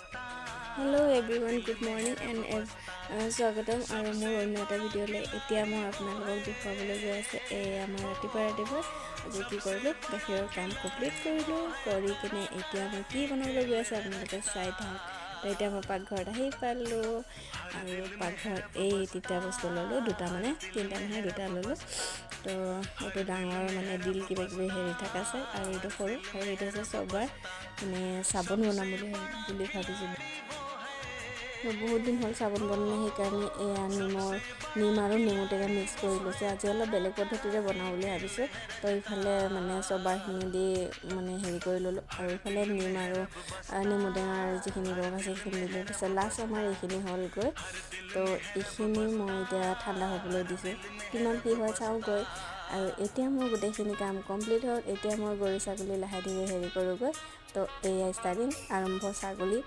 hello everyone good morning and स्वागतम और मोर अन्य এটা ভিডিঅ'লৈ এতিয়া মই আপোনালোকক দেখুৱাবলৈ গৈ আছে আমাৰ ৰাতিপুৱা আজি কি কৰিলোঁ গাখীৰৰ কাম কমপ্লিট কৰি কিনে এতিয়া মই কি বনাবলৈ গৈ আছে আপোনালোকে চাই থাকক তো এতিয়া মই পাকঘৰত আহি পালোঁ আৰু পাকঘৰত এই তিনিটা বস্তু ল'লোঁ দুটা মানে তিনিটা নহয় দুটা ল'লোঁ তো এইটো ডাঙৰ মানে দিল কিবা কিবি হেৰি থকা আছে আৰু এইটো সৰু আৰু এইটো আছে চবাৰ মানে চাবোন বনাম বুলি ভাবিছোঁ বহুত দিন হ'ল চাবোন বনোৱা সেইকাৰণে এয়া নিম আৰু নেমু টেঙা মিক্স কৰি লৈছোঁ আজি অলপ বেলেগ পদ্ধতিৰে বনাওঁ বুলি ভাবিছোঁ তো ইফালে মানে চবাৰখিনি দি মানে হেৰি কৰি ল'লোঁ আৰু ইফালে নিম আৰু নেমু টেঙাৰ যিখিনি ৰস আছে সেইখিনি দিলোঁ তাৰপিছত লাষ্ট আমাৰ এইখিনি হ'লগৈ তো এইখিনি মই এতিয়া ঠাণ্ডা হ'বলৈ দিছোঁ কিমান কি হয় চাওঁগৈ আৰু এতিয়া মোৰ গোটেইখিনি কাম কমপ্লিট হ'ল এতিয়া মই গৰু ছাগলী লাহে ধীৰে হেৰি কৰোঁগৈ তো এয়া ষ্টাৰ্টিং আৰম্ভ ছাগলী